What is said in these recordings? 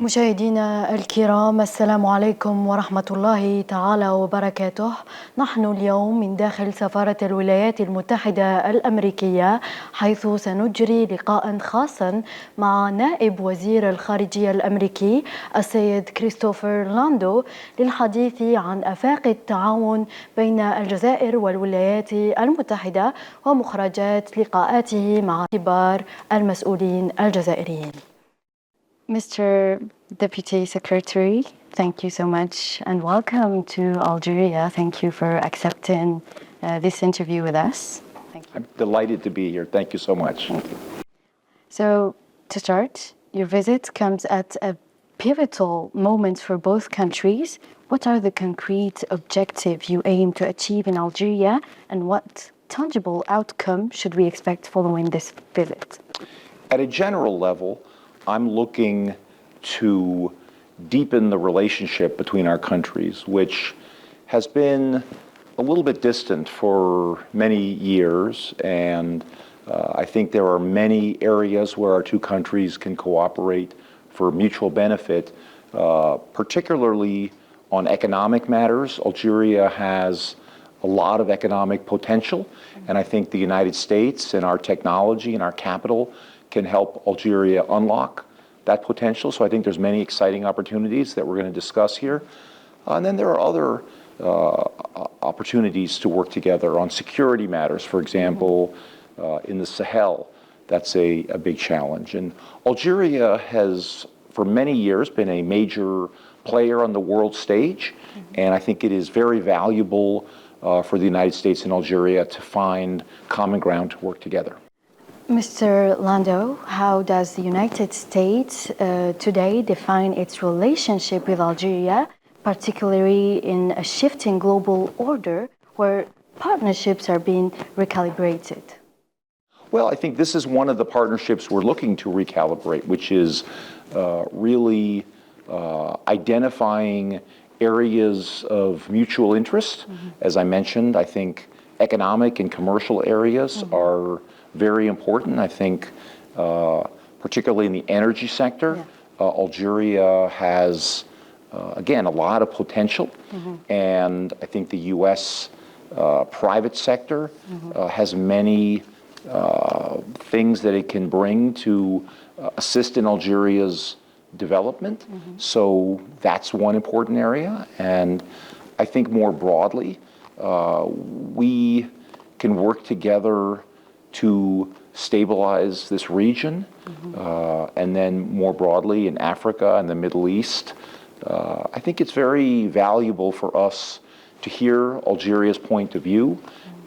مشاهدينا الكرام، السلام عليكم ورحمة الله تعالى وبركاته. نحن اليوم من داخل سفارة الولايات المتحدة الأمريكية، حيث سنجري لقاء خاصا مع نائب وزير الخارجية الأمريكي السيد كريستوفر لاندو للحديث عن آفاق التعاون بين الجزائر والولايات المتحدة ومخرجات لقاءاته مع كبار المسؤولين الجزائريين. Mr. Deputy Secretary, thank you so much and welcome to Algeria. Thank you for accepting this interview with us. Thank you. I'm delighted to be here. Thank you so much. Thank you. So, to start, your visit comes at a pivotal moment for both countries. What are the concrete objectives you aim to achieve in Algeria, and what tangible outcome should we expect following this visit? At a general level, I'm looking to deepen the relationship between our countries, which has been a little bit distant for many years, and I think there are many areas where our two countries can cooperate for mutual benefit, particularly on economic matters. Algeria has a lot of economic potential, and I think the United States and our technology and our capital can help Algeria unlock that potential. So I think there's many exciting opportunities that we're going to discuss here. And then there are other opportunities to work together on security matters, for example, in the Sahel. That's a big challenge. And Algeria has, for many years, been a major player on the world stage. And I think it is very valuable for the United States and Algeria to find common ground to work together. Mr. Lando, how does the United States today define its relationship with Algeria, particularly in a shifting global order where partnerships are being recalibrated? Well, I think this is one of the partnerships we're looking to recalibrate, which is really identifying areas of mutual interest. As I mentioned, I think economic and commercial areas are very important. I think particularly in the energy sector, Algeria has, again, a lot of potential. And I think the U.S. Private sector has many things that it can bring to assist in Algeria's development. So that's one important area. And I think more broadly, we can work together to stabilize this region, and then more broadly in Africa and the Middle East. I think it's very valuable for us to hear Algeria's point of view,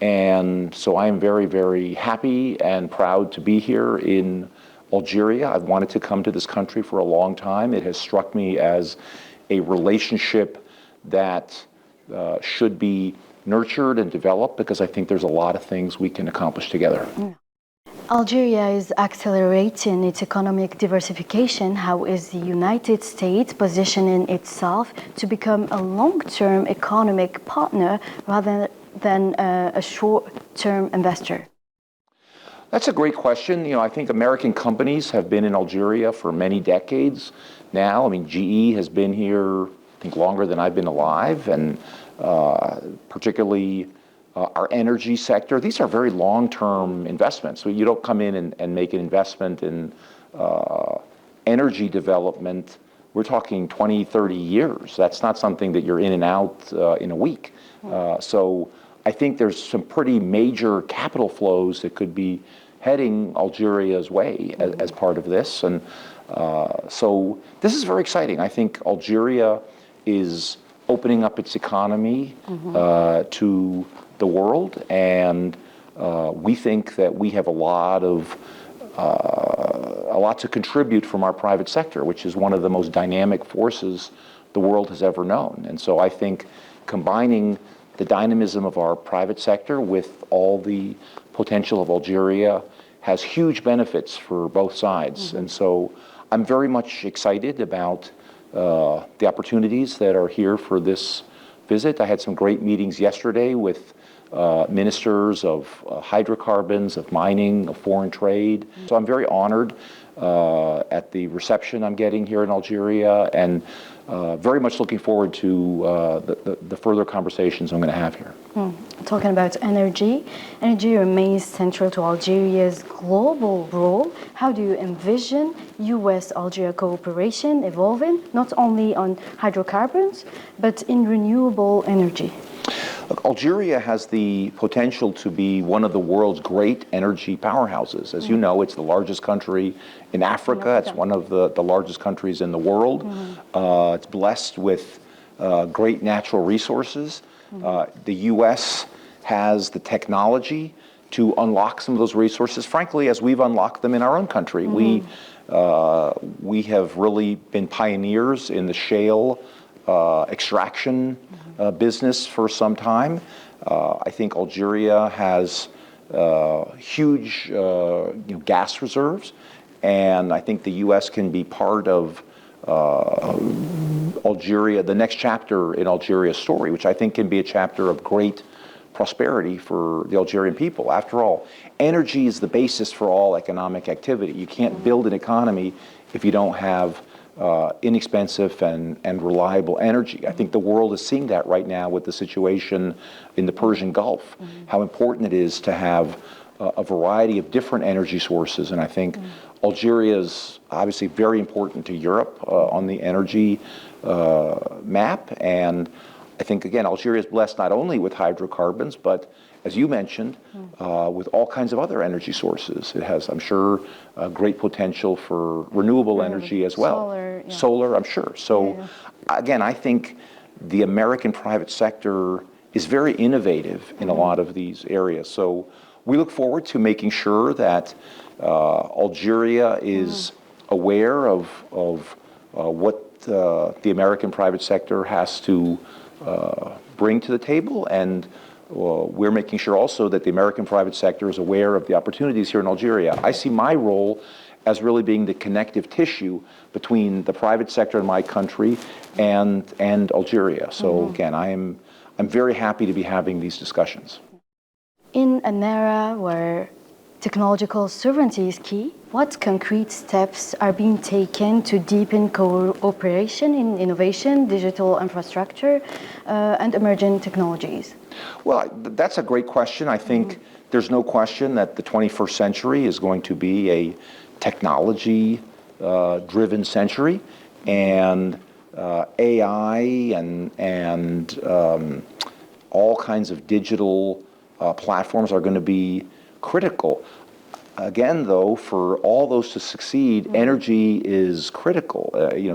and so I am very, very happy and proud to be here in Algeria. I've wanted to come to this country for a long time. It has struck me as a relationship that should be nurtured and developed, because I think there's a lot of things we can accomplish together. Algeria is accelerating its economic diversification. How is the United States positioning itself to become a long-term economic partner rather than a short-term investor? That's a great question. You know, I think American companies have been in Algeria for many decades now. I mean, GE has been here, I think, longer than I've been alive, and particularly our energy sector. These are very long-term investments. So you don't come in and make an investment in energy development. We're talking 20, 30 years. That's not something that you're in and out in a week. So I think there's some pretty major capital flows that could be heading Algeria's way as part of this. And so this is very exciting. I think Algeria is opening up its economy to the world, and we think that we have a lot to contribute from our private sector, which is one of the most dynamic forces the world has ever known. And so I think combining the dynamism of our private sector with all the potential of Algeria has huge benefits for both sides. And so I'm very much excited about the opportunities that are here for this visit. I had some great meetings yesterday with ministers of hydrocarbons, of mining, of foreign trade. So I'm very honored at the reception I'm getting here in Algeria, and very much looking forward to the further conversations I'm going to have here. Talking about energy, energy remains central to Algeria's global role. How do you envision U.S.-Algeria cooperation evolving, not only on hydrocarbons, but in renewable energy? Look, Algeria has the potential to be one of the world's great energy powerhouses. As you know, it's the largest country in Africa. It's one of the largest countries in the world. It's blessed with great natural resources. The U.S. has the technology to unlock some of those resources, frankly, as we've unlocked them in our own country. We have really been pioneers in the shale extraction business for some time. I think Algeria has huge gas reserves, and I think the U.S. can be part of Algeria, the next chapter in Algeria's story, which I think can be a chapter of great prosperity for the Algerian people. After all, energy is the basis for all economic activity. You can't build an economy if you don't have inexpensive and reliable energy. I think the world is seeing that right now with the situation in the Persian Gulf, how important it is to have a variety of different energy sources. And I think Algeria is obviously very important to Europe on the energy map. And I think, again, Algeria is blessed not only with hydrocarbons, but as you mentioned, with all kinds of other energy sources. It has, I'm sure, great potential for renewable energy as well. Solar, yeah. Solar, I'm sure. So, again, I think the American private sector is very innovative in a lot of these areas. So we look forward to making sure that Algeria is aware of what the American private sector has to bring to the table, and we're making sure also that the American private sector is aware of the opportunities here in Algeria. I see my role as really being the connective tissue between the private sector in my country and Algeria. So again, I'm very happy to be having these discussions. In an era where technological sovereignty is key, what concrete steps are being taken to deepen cooperation in innovation, digital infrastructure, and emerging technologies? Well, that's a great question. I think there's no question that the 21st century is going to be a technology-driven century, and AI and all kinds of digital platforms are going to be critical. Again, though, for all those to succeed, energy is critical.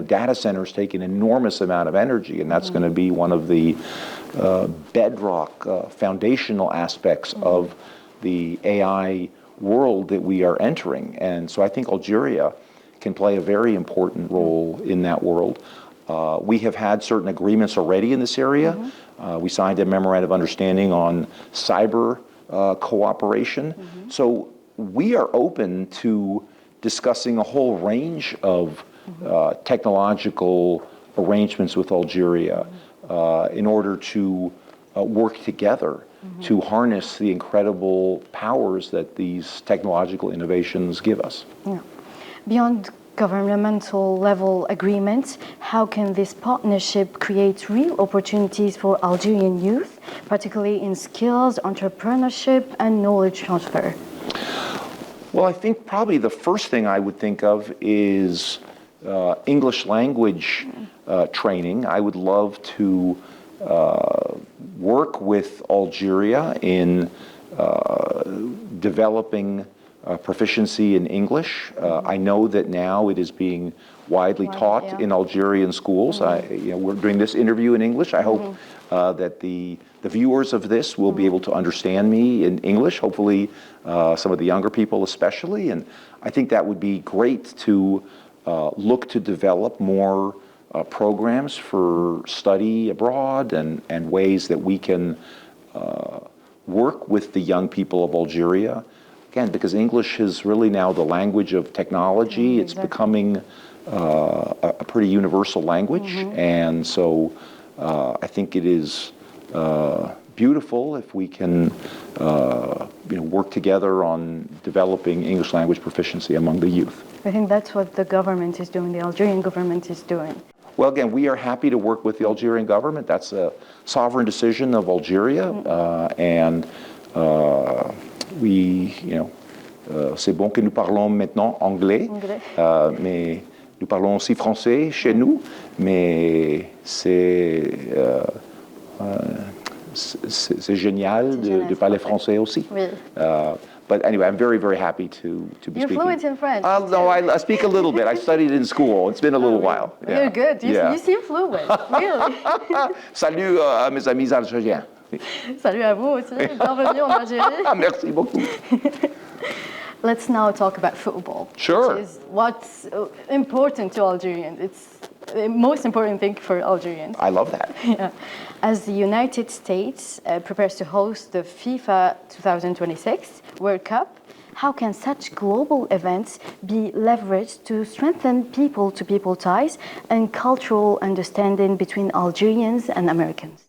Data centers take an enormous amount of energy, and that's going to be one of the bedrock, foundational aspects of the AI world that we are entering. And so I think Algeria can play a very important role in that world. We have had certain agreements already in this area. We signed a memorandum of understanding on cyber cooperation. So we are open to discussing a whole range of technological arrangements with Algeria in order to work together to harness the incredible powers that these technological innovations give us. Yeah. Beyond governmental level agreements, how can this partnership create real opportunities for Algerian youth, particularly in skills, entrepreneurship, and knowledge transfer? Well, I think probably the first thing I would think of is English language training. I would love to work with Algeria in developing proficiency in English. I know that now it is being widely taught in Algerian schools. We're doing this interview in English. I hope that the viewers of this will be able to understand me in English, hopefully some of the younger people especially. And I think that would be great to look to develop more programs for study abroad and ways that we can work with the young people of Algeria. Again, because English is really now the language of technology. It's becoming a pretty universal language. And so I think it is beautiful if we can work together on developing English language proficiency among the youth. I think that's what the government is doing, the Algerian government is doing. Well, again, we are happy to work with the Algerian government. That's a sovereign decision of Algeria, and c'est bon que nous parlons maintenant anglais, mais nous parlons aussi français chez nous, mais c'est génial de parler français aussi. Oui. But anyway, I'm very, very happy to be You're speaking. fluent in French. No, I speak a little bit. I studied in school. It's been a little while. You're good. You seem fluent, really. Salut à mes amis algériens. Salut à vous aussi. Bienvenue en Algérie. Merci beaucoup. Let's now talk about football. Sure. Which is what's important to Algerians. It's the most important thing for Algerians. I love that. Yeah. As the United States prepares to host the FIFA 2026 World Cup, how can such global events be leveraged to strengthen people-to-people ties and cultural understanding between Algerians and Americans?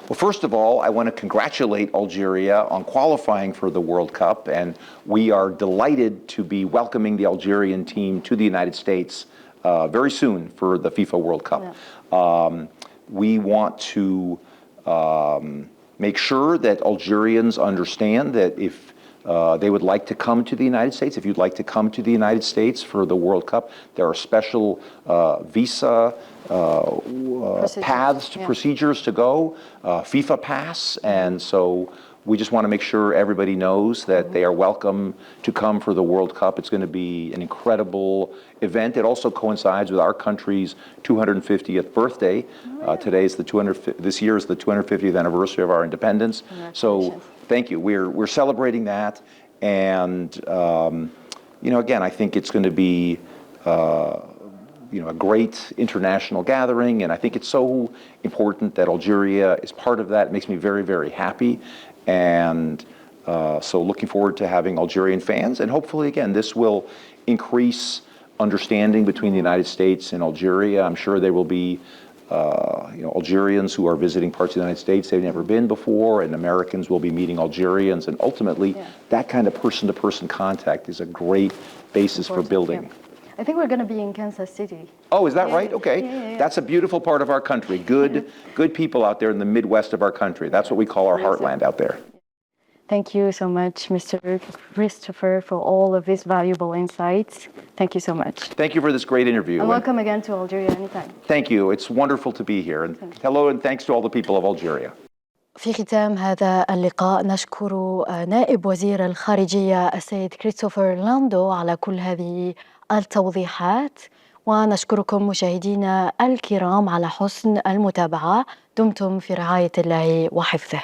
Well, first of all, I want to congratulate Algeria on qualifying for the World Cup, and we are delighted to be welcoming the Algerian team to the United States very soon for the FIFA World Cup. Yeah. We want to make sure that Algerians understand that if they would like to come to the United States, if you'd like to come to the United States for the World Cup, there are special visa paths, procedures to go, FIFA Pass, and so we just want to make sure everybody knows that they are welcome to come for the World Cup. It's going to be an incredible event. It also coincides with our country's 250th birthday. This year is the 250th anniversary of our independence. So thank you. We're celebrating that, and again, I think it's going to be a great international gathering, and I think it's so important that Algeria is part of that. It makes me very, very happy. And so looking forward to having Algerian fans, and hopefully, again, this will increase understanding between the United States and Algeria. I'm sure there will be Algerians who are visiting parts of the United States they've never been before, and Americans will be meeting Algerians, and ultimately that kind of person-to-person contact is a great basis for building. Yeah. I think we're going to be in Kansas City. Oh, is that right? Okay. Yeah. That's a beautiful part of our country. Good people out there in the Midwest of our country. That's what we call our heartland out there. Thank you so much, Mr. Christopher, for all of these valuable insights. Thank you so much. Thank you for this great interview. And welcome again to Algeria anytime. Thank you. It's wonderful to be here. And hello and thanks to all the people of Algeria. في ختام هذا اللقاء نشكر نائب وزير الخارجية السيد كريستوفر لاندو على كل هذه التوضيحات، ونشكركم مشاهدينا الكرام على حسن المتابعة. دمتم في رعاية الله وحفظه.